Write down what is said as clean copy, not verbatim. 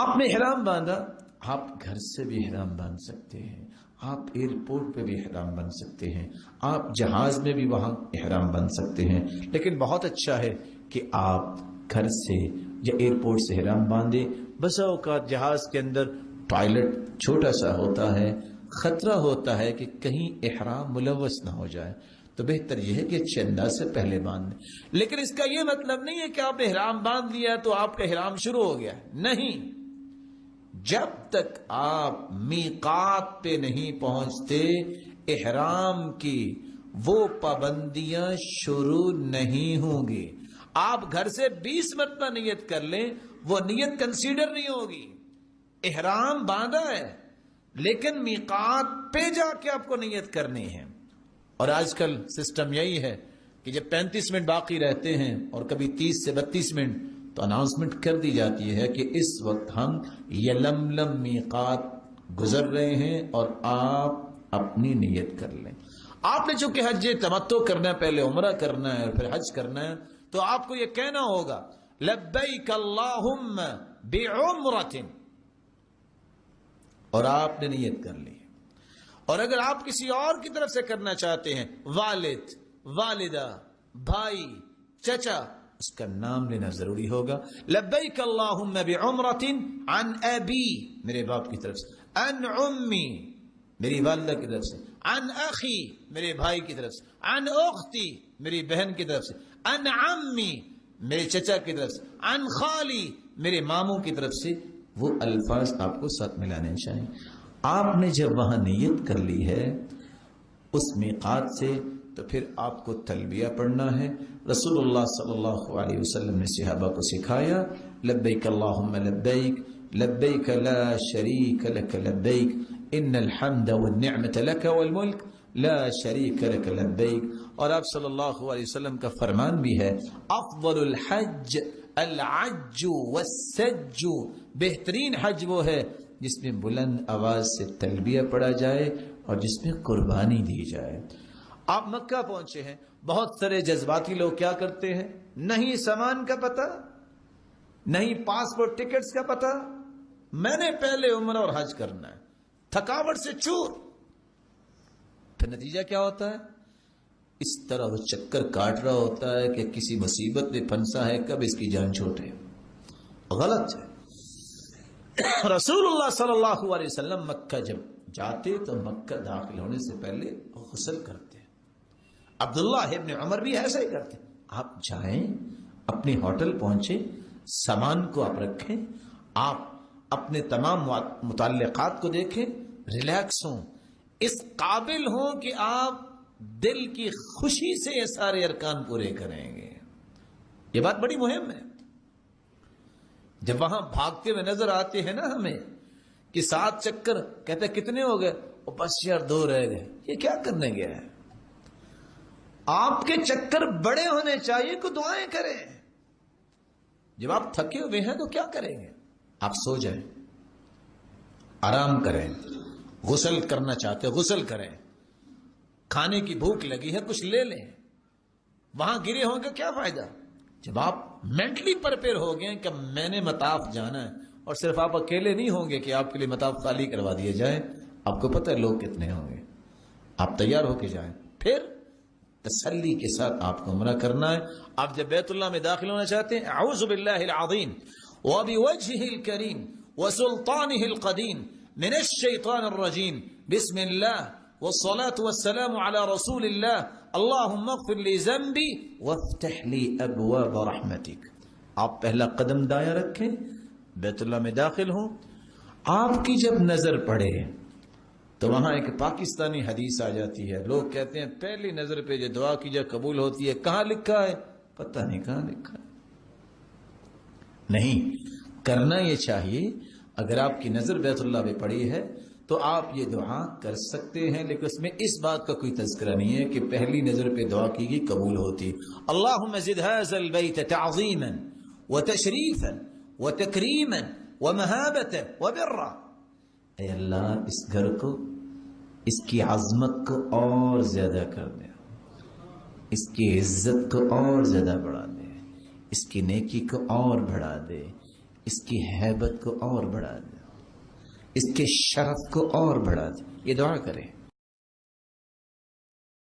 آپ نے احرام باندھا، آپ گھر سے بھی احرام باندھ سکتے ہیں، آپ ایئرپورٹ پہ بھی احرام باندھ سکتے ہیں، آپ جہاز میں بھی وہاں احرام باندھ سکتے ہیں، لیکن بہت اچھا ہے کہ آپ گھر سے یا ایئرپورٹ سے احرام باندھے۔ بسا اوقات جہاز کے اندر ٹوائلٹ چھوٹا سا ہوتا ہے، خطرہ ہوتا ہے کہ کہیں احرام ملوث نہ ہو جائے، تو بہتر یہ ہے کہ اچھے انداز سے پہلے باندھ دیں۔ لیکن اس کا یہ مطلب نہیں ہے کہ آپ نے احرام باندھ لیا تو آپ کا احرام شروع ہو گیا، نہیں۔ جب تک آپ میقات پہ نہیں پہنچتے احرام کی وہ پابندیاں شروع نہیں ہوں گی۔ آپ گھر سے 20 مرتبہ نیت کر لیں، وہ نیت کنسیڈر نہیں ہوگی۔ احرام باندھا ہے لیکن میقات پہ جا کے آپ کو نیت کرنی ہے۔ اور آج کل سسٹم یہی ہے کہ جب 35 منٹ باقی رہتے ہیں اور کبھی 30 سے 32 منٹ تو اناؤنسمنٹ کر دی جاتی ہے کہ اس وقت ہم یلملم میقات گزر رہے ہیں اور آپ اپنی نیت کر لیں۔ آپ نے چونکہ حج تمتع کرنا ہے، پہلے عمرہ کرنا ہے اور پھر حج کرنا ہے، تو آپ کو یہ کہنا ہوگا لبیک اللہم بعمرۃ، اور آپ نے نیت کر لی۔ اور اگر آپ کسی اور کی طرف سے کرنا چاہتے ہیں، والد، والدہ، بھائی، چچا، اس کا نام لینا ضروری ہوگا۔ لبیک اللہم بعمرۃ عن ابی، میرے باپ کی طرف سے، عن امی، میری والدہ کی طرف سے، عن اخی، میرے بھائی کی طرف سے، عن اختی، میری بہن کی طرف سے، عن عمی، میرے چچا کی طرف سے، عن خالی، میرے ماموں کی طرف سے۔ وہ الفاظ آپ کو ساتھ ملانے چاہیے۔ آپ نے جب وہاں نیت کر لی ہے اس میقات سے، تو پھر آپ کو تلبیہ پڑھنا ہے۔ رسول اللہ صلی اللہ علیہ وسلم نے صحابہ کو سکھایا، لبیک اللہم لبیک، لبیک لا شریک لک لبیک، ان الحمد والنعمت لک والملک لا شریک لک لبیک۔ اور آپ صلی اللہ علیہ وسلم کا فرمان بھی ہے، افضل الحج العج والسج، بہترین حج وہ ہے جس میں بلند آواز سے تلبیہ پڑھا جائے اور جس میں قربانی دی جائے۔ آپ مکہ پہنچے ہیں، بہت سارے جذباتی لوگ کیا کرتے ہیں، نہیں سامان کا پتہ، نہیں پاسپورٹ ٹکٹس کا پتہ، میں نے پہلے عمرہ اور حج کرنا ہے، تھکاوٹ سے چور۔ پھر نتیجہ کیا ہوتا ہے، اس طرح وہ چکر کاٹ رہا ہوتا ہے کہ کسی مصیبت میں پھنسا ہے، کب اس کی جان چھوٹے۔ غلط ہے۔ رسول اللہ صلی اللہ علیہ وسلم مکہ جب جاتے تو مکہ داخل ہونے سے پہلے غسل کرتے ہیں۔ عبداللہ ابن عمر بھی ایسا ہی کرتے ہیں۔ آپ جائیں، اپنے ہوٹل پہنچے، سامان کو آپ رکھیں، آپ اپنے تمام متعلقات کو دیکھیں، ریلیکس ہوں، اس قابل ہوں کہ آپ دل کی خوشی سے یہ سارے ارکان پورے کریں گے۔ یہ بات بڑی مہم ہے۔ جب وہاں بھاگتے ہوئے نظر آتے ہیں نا ہمیں کہ 7 چکر، کہتے ہیں کتنے ہو گئے، وہ بس یار 2 رہ گئے، یہ کیا کرنے گیا ہے؟ آپ کے چکر بڑے ہونے چاہیے کہ دعائیں کریں۔ جب آپ تھکے ہوئے ہیں تو کیا کریں گے؟ آپ سو جائیں، آرام کریں، غسل کرنا چاہتے ہیں غسل کریں، کھانے کی بھوک لگی ہے کچھ لے لیں، وہاں گرے ہوں گے کیا فائدہ؟ جب آپ مینٹلی پرپیئر ہو گئے کہ میں نے مطاف جانا ہے، اور صرف آپ اکیلے نہیں ہوں گے کہ آپ کے لیے مطاف خالی کروا دیے جائے، آپ کو پتہ ہے لوگ کتنے ہوں گے، آپ تیار ہو کے جائیں، پھر تسلی کے ساتھ آپ کو عمرہ کرنا ہے۔ آپ جب بیت اللہ میں داخل ہونا چاہتے ہیں، اعوذ باللہ العظیم وبوجهہ الکریم وسلطانہ القدیم من الشیطان الرجیم، بسم اللہ والصلاة والسلام على رسول اللہ، اللہم اغفر لی ذنبی وافتح لی ابواب رحمتک۔ آپ پہلا قدم دایاں رکھیں، بیت اللہ میں داخل ہوں، آپ کی جب نظر پڑے تو وہاں ایک پاکستانی حدیث آ جاتی ہے، لوگ کہتے ہیں پہلی نظر پہ جو دعا کی جا قبول ہوتی ہے، کہاں لکھا ہے؟ پتہ نہیں کہاں لکھا ہے۔ نہیں کرنا یہ چاہیے، اگر آپ کی نظر بیت اللہ پہ پڑی ہے تو آپ یہ دعا کر سکتے ہیں، لیکن اس میں اس بات کا کوئی تذکرہ نہیں ہے کہ پہلی نظر پہ دعا کی گئی قبول ہوتی۔ اللہم زد هذا البیت تعظیما وتشریفا وتکریما ومہابتا وبرا، اے اللہ اس گھر کو، اس کی عظمت کو اور زیادہ کر دے، اس کی عزت کو اور زیادہ بڑھا دے، اس کی نیکی کو اور بڑھا دے، اس کی ہیبت کو اور بڑھا دے، اس کے شرف کو اور بڑھا دے. یہ دعا کریں.